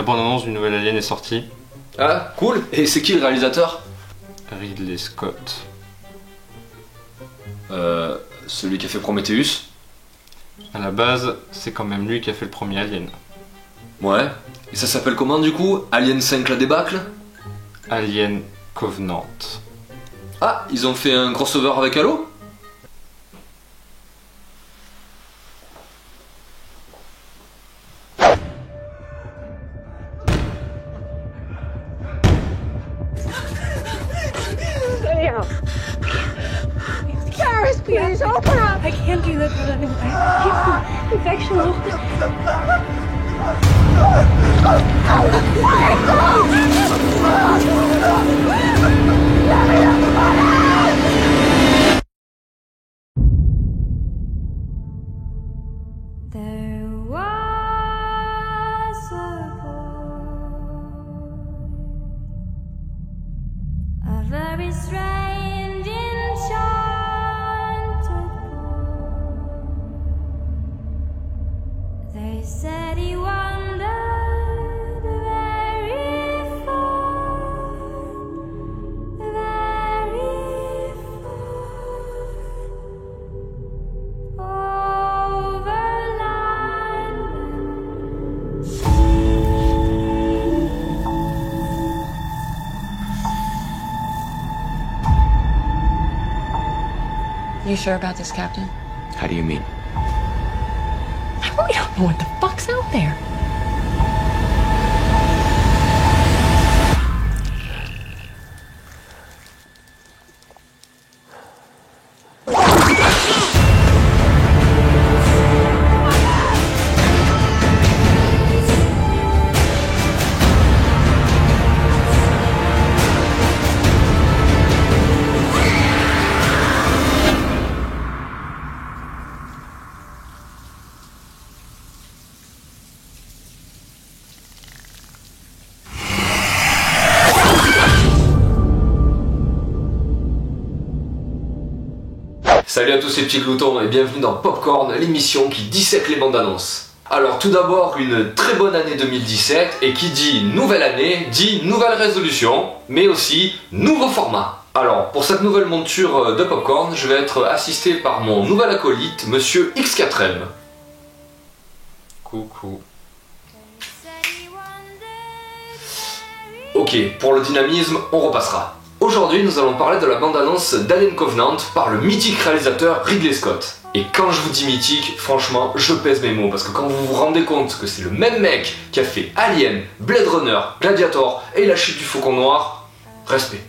La bande-annonce du nouvel Alien est sortie. Ah, cool. Et c'est qui le réalisateur? Ridley Scott. Celui qui a fait Prometheus. À la base, c'est quand même lui qui a fait le premier Alien. Ouais. Et ça s'appelle comment du coup? Alien 5 la débâcle? Alien Covenant. Ah, ils ont fait un crossover avec Halo? Paris, please, open up! I can't do that, but I keep infection. There was a boy, a very strange, enchanted boy. They said he wandered very far, over land and sea. You sure about this, Captain? How do you mean? I really don't know what the fuck's out there. Salut à tous ces petits gloutons et bienvenue dans Popcorn, l'émission qui dissèque les bandes annonces. Alors tout d'abord, une très bonne année 2017, et qui dit nouvelle année, dit nouvelle résolution, mais aussi nouveau format. Alors pour cette nouvelle monture de Popcorn, je vais être assisté par mon nouvel acolyte, Monsieur X4M. Coucou. Ok, pour le dynamisme, on repassera. Aujourd'hui, nous allons parler de la bande-annonce d'Alien Covenant par le mythique réalisateur Ridley Scott. Et quand je vous dis mythique, franchement, je pèse mes mots, parce que quand vous vous rendez compte que c'est le même mec qui a fait Alien, Blade Runner, Gladiator et La Chute du Faucon Noir, respect.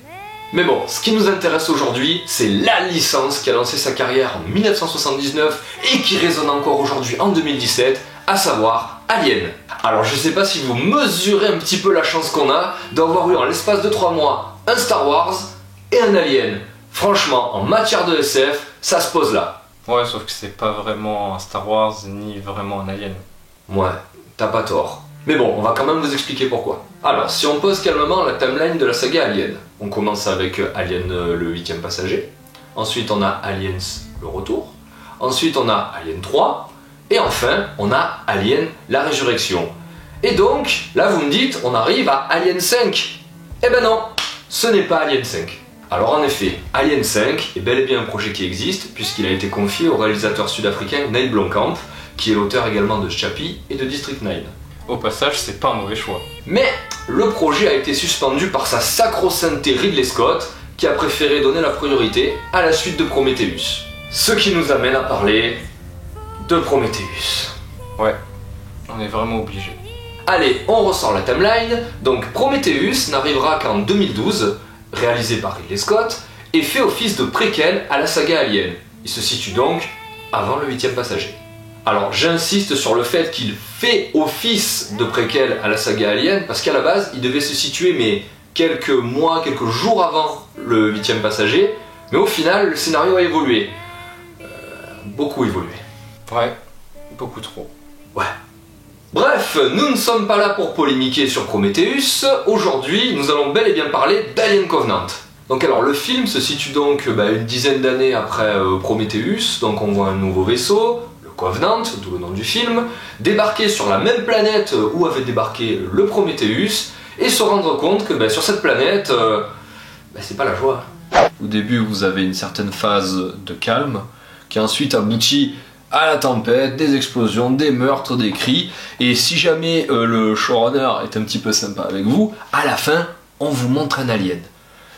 Mais bon, ce qui nous intéresse aujourd'hui, c'est la licence qui a lancé sa carrière en 1979 et qui résonne encore aujourd'hui en 2017, à savoir Alien. Alors je sais pas si vous mesurez un petit peu la chance qu'on a d'avoir eu en l'espace de 3 mois un Star Wars et un Alien. Franchement, en matière de SF, ça se pose là. Ouais, sauf que c'est pas vraiment un Star Wars ni vraiment un Alien. Ouais, t'as pas tort. Mais bon, on va quand même vous expliquer pourquoi. Alors, si on pose calmement la timeline de la saga Alien, on commence avec Alien le 8ème passager, ensuite on a Aliens le retour, ensuite on a Alien 3, et enfin on a Alien la résurrection. Et donc, là vous me dites, on arrive à Alien 5. Eh ben non, ce n'est pas Alien 5. Alors en effet, Alien 5 est bel et bien un projet qui existe, puisqu'il a été confié au réalisateur sud-africain Neil Blomkamp, qui est l'auteur également de Chappie et de District 9. Au passage, c'est pas un mauvais choix. Mais le projet a été suspendu par sa sacro-sainteté Ridley Scott, qui a préféré donner la priorité à la suite de Prometheus. Ce qui nous amène à parler de Prometheus. Ouais, on est vraiment obligé. Allez, on ressort la timeline. Donc Prometheus n'arrivera qu'en 2012, réalisé par Ridley Scott, et fait office de préquel à la saga Alien. Il se situe donc avant le 8ème passager. Alors j'insiste sur le fait qu'il fait office de préquel à la saga Alien, parce qu'à la base il devait se situer mais quelques mois, quelques jours avant le 8ème passager, mais au final le scénario a évolué. Beaucoup évolué. Ouais, beaucoup trop. Ouais. Bref, nous ne sommes pas là pour polémiquer sur Prometheus. Aujourd'hui, nous allons bel et bien parler d'Alien Covenant. Donc alors, le film se situe donc une dizaine d'années après Prometheus. Donc on voit un nouveau vaisseau, le Covenant, d'où le nom du film, débarquer sur la même planète où avait débarqué le Prometheus, et se rendre compte que sur cette planète, c'est pas la joie. Au début, vous avez une certaine phase de calme, qui ensuite aboutit à la tempête, des explosions, des meurtres, des cris, et si jamais le showrunner est un petit peu sympa avec vous, à la fin, on vous montre un alien.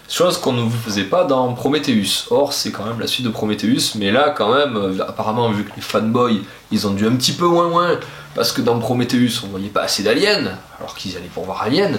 Chose qu'on ne vous faisait pas dans Prometheus. Or, c'est quand même la suite de Prometheus, mais là, quand même, apparemment, vu que les fanboys, ils ont dû un petit peu moins, parce que dans Prometheus, on voyait pas assez d'aliens, alors qu'ils allaient pour voir Alien,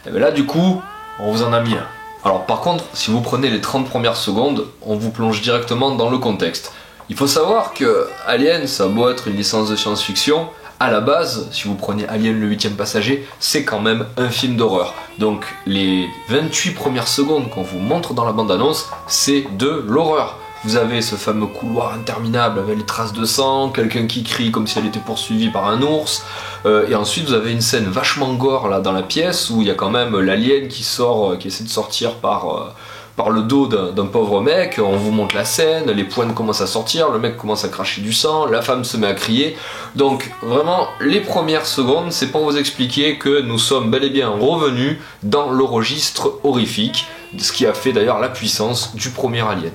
et bien là, du coup, on vous en a mis un. Alors, par contre, si vous prenez les 30 premières secondes, on vous plonge directement dans le contexte. Il faut savoir que Alien, ça a beau être une licence de science-fiction, à la base, si vous prenez Alien le 8e passager, c'est quand même un film d'horreur. Donc les 28 premières secondes qu'on vous montre dans la bande-annonce, c'est de l'horreur. Vous avez ce fameux couloir interminable avec les traces de sang, quelqu'un qui crie comme si elle était poursuivie par un ours, et ensuite vous avez une scène vachement gore là dans la pièce où il y a quand même l'alien qui sort, qui essaie de sortir par le dos d'un pauvre mec. On vous montre la scène, les pointes commencent à sortir, le mec commence à cracher du sang, la femme se met à crier. Donc vraiment, les premières secondes, c'est pour vous expliquer que nous sommes bel et bien revenus dans le registre horrifique, ce qui a fait d'ailleurs la puissance du premier Alien.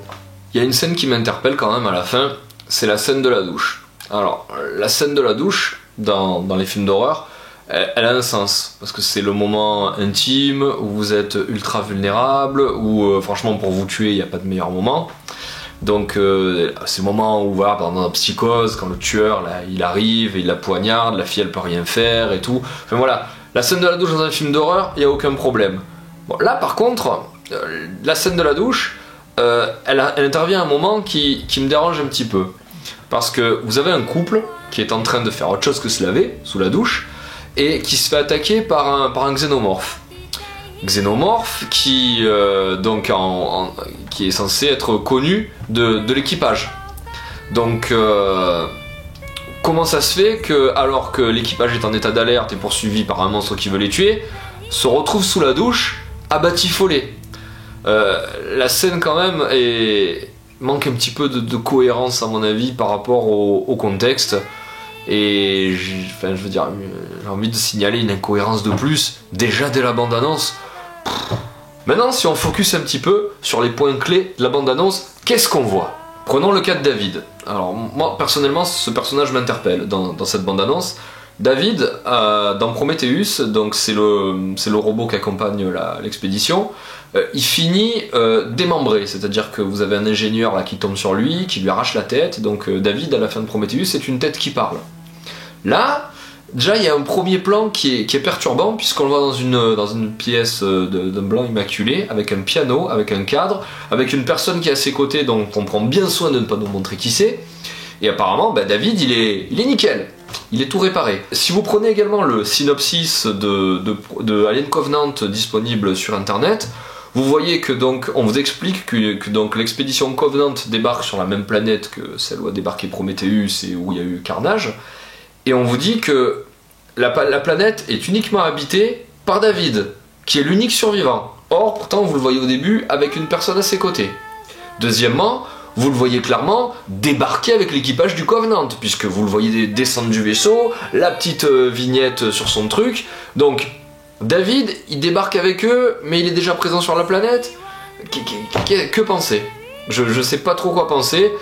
Il y a une scène qui m'interpelle quand même à la fin, c'est la scène de la douche. Alors, la scène de la douche, dans les films d'horreur, elle a un sens, parce que c'est le moment intime, où vous êtes ultra vulnérable, où franchement pour vous tuer, il n'y a pas de meilleur moment. Donc c'est le moment où voilà, dans la psychose, quand le tueur là, il arrive, et il la poignarde, la fille elle peut rien faire et tout. Enfin voilà, la scène de la douche dans un film d'horreur, il n'y a aucun problème. Bon, là par contre, la scène de la douche, elle intervient à un moment qui me dérange un petit peu. Parce que vous avez un couple qui est en train de faire autre chose que se laver sous la douche, et qui se fait attaquer par un xénomorphe. Xénomorphe qui, qui est censé être connu de l'équipage. Donc, comment ça se fait que, alors que l'équipage est en état d'alerte et poursuivi par un monstre qui veut les tuer, se retrouve sous la douche à batifoler? La scène quand même manque un petit peu de cohérence à mon avis par rapport au contexte. Et je veux dire, j'ai envie de signaler une incohérence de plus, déjà dès la bande-annonce. Maintenant, si on focus un petit peu sur les points clés de la bande-annonce, qu'est-ce qu'on voit? Prenons le cas de David. Alors moi, personnellement, ce personnage m'interpelle dans cette bande-annonce. David, dans Prometheus, donc c'est le robot qui accompagne l'expédition, il finit démembré, c'est-à-dire que vous avez un ingénieur là qui tombe sur lui, qui lui arrache la tête, donc David, à la fin de Prometheus, c'est une tête qui parle. Là, déjà il y a un premier plan qui est perturbant, puisqu'on le voit dans une pièce d'un blanc immaculé, avec un piano, avec un cadre, avec une personne qui est à ses côtés, donc on prend bien soin de ne pas nous montrer qui c'est, et apparemment David il est nickel, il est tout réparé. Si vous prenez également le synopsis de Alien Covenant disponible sur internet, vous voyez que donc on vous explique que donc l'expédition Covenant débarque sur la même planète que celle où a débarqué Prometheus et où il y a eu carnage. Et on vous dit que la planète est uniquement habitée par David, qui est l'unique survivant. Or, pourtant, vous le voyez au début avec une personne à ses côtés. Deuxièmement, vous le voyez clairement débarquer avec l'équipage du Covenant, puisque vous le voyez descendre du vaisseau, la petite vignette sur son truc. Donc, David, il débarque avec eux, mais il est déjà présent sur la planète. Que penser? Je sais pas trop quoi penser.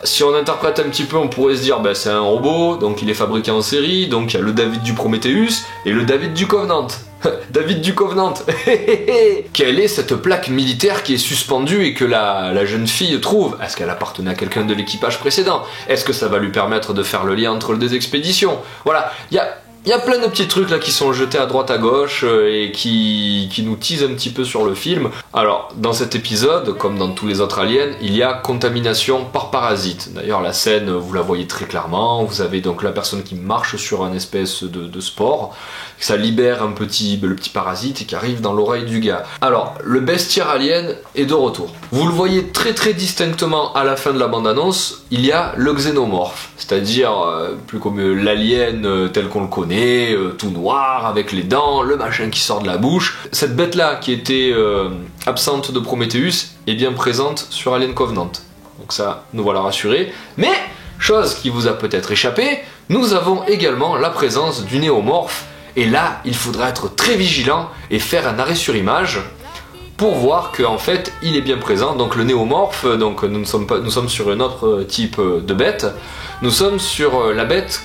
Si on interprète un petit peu, on pourrait se dire c'est un robot, donc il est fabriqué en série, donc il y a le David du Prometheus et le David du Covenant. David du Covenant. Quelle est cette plaque militaire qui est suspendue et que la jeune fille trouve? Est-ce qu'elle appartenait à quelqu'un de l'équipage précédent? Est-ce que ça va lui permettre de faire le lien entre les deux expéditions? Voilà, il y a plein de petits trucs là qui sont jetés à droite à gauche et qui nous teasent un petit peu sur le film. Alors, dans cet épisode, comme dans tous les autres aliens, il y a contamination par parasite. D'ailleurs, la scène, vous la voyez très clairement. Vous avez donc la personne qui marche sur un espèce de spore. Ça libère le petit parasite qui arrive dans l'oreille du gars. Alors, le bestiaire alien est de retour. Vous le voyez très très distinctement à la fin de la bande-annonce, il y a le xénomorphe. C'est-à-dire, plus comme l'alien tel qu'on le connaît, tout noir, avec les dents, le machin qui sort de la bouche. Cette bête-là, qui était absente de Prometheus, est bien présente sur Alien Covenant. Donc ça, nous voilà rassurés. Mais, Chose qui vous a peut-être échappé, nous avons également la présence du néomorphe, et là, il faudra être très vigilant et faire un arrêt sur image pour voir qu'en fait, il est bien présent. Donc le néomorphe, donc nous sommes sur un autre type de bête. Nous sommes sur la bête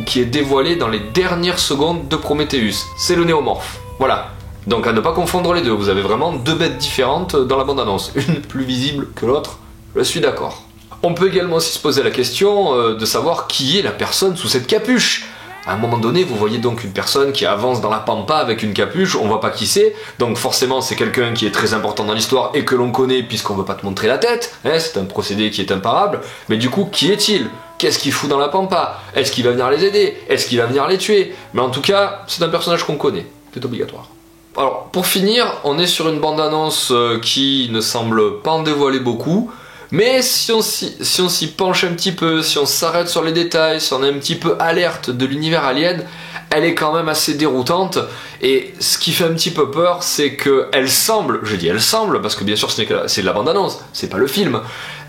qui est dévoilée dans les dernières secondes de Prometheus. C'est le néomorphe. Voilà. Donc à ne pas confondre les deux. Vous avez vraiment deux bêtes différentes dans la bande-annonce. Une plus visible que l'autre, je suis d'accord. On peut également aussi se poser la question de savoir qui est la personne sous cette capuche. À un moment donné, vous voyez donc une personne qui avance dans la pampa avec une capuche, on voit pas qui c'est, donc forcément c'est quelqu'un qui est très important dans l'histoire et que l'on connaît puisqu'on veut pas te montrer la tête, hein, c'est un procédé qui est imparable, mais du coup, qui est-il? Qu'est-ce qu'il fout dans la pampa? Est-ce qu'il va venir les aider? Est-ce qu'il va venir les tuer? Mais en tout cas, c'est un personnage qu'on connaît, c'est obligatoire. Alors, pour finir, on est sur une bande-annonce qui ne semble pas en dévoiler beaucoup, mais si on s'y penche un petit peu, si on s'arrête sur les détails, si on est un petit peu alerte de l'univers Alien, elle est quand même assez déroutante. Et ce qui fait un petit peu peur, c'est qu'elle semble, je dis elle semble, parce que bien sûr c'est de la bande-annonce, c'est pas le film,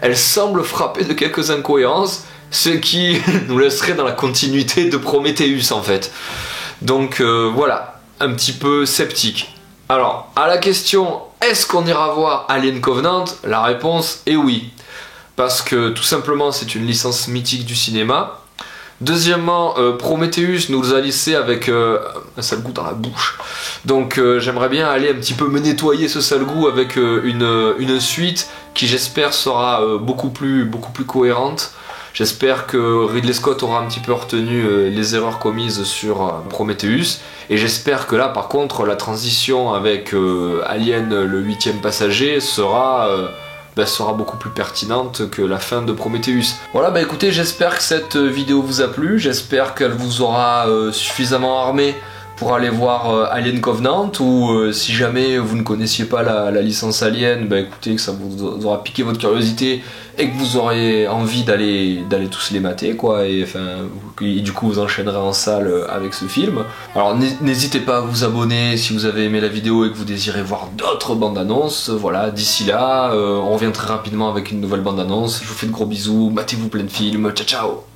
elle semble frapper de quelques incohérences, ce qui nous laisserait dans la continuité de Prometheus en fait. Donc voilà, un petit peu sceptique. Alors, à la question, est-ce qu'on ira voir Alien Covenant? La réponse est oui. Parce que tout simplement, c'est une licence mythique du cinéma. Deuxièmement, Prometheus nous a laissé avec un sale goût dans la bouche. Donc j'aimerais bien aller un petit peu me nettoyer ce sale goût avec une suite qui j'espère sera beaucoup plus cohérente. J'espère que Ridley Scott aura un petit peu retenu les erreurs commises sur Prometheus. Et j'espère que là, par contre, la transition avec Alien, le 8e passager, sera beaucoup plus pertinente que la fin de Prometheus. Voilà, bah écoutez, j'espère que cette vidéo vous a plu. J'espère qu'elle vous aura suffisamment armé pour aller voir Alien Covenant, ou si jamais vous ne connaissiez pas la licence Alien, bah écoutez, que ça vous aura piqué votre curiosité et que vous aurez envie d'aller tous les mater, quoi, et du coup vous enchaînerez en salle avec ce film. Alors n'hésitez pas à vous abonner si vous avez aimé la vidéo et que vous désirez voir d'autres bandes annonces. Voilà, d'ici là, on revient très rapidement avec une nouvelle bande annonce. Je vous fais de gros bisous, matez-vous plein de films, ciao ciao.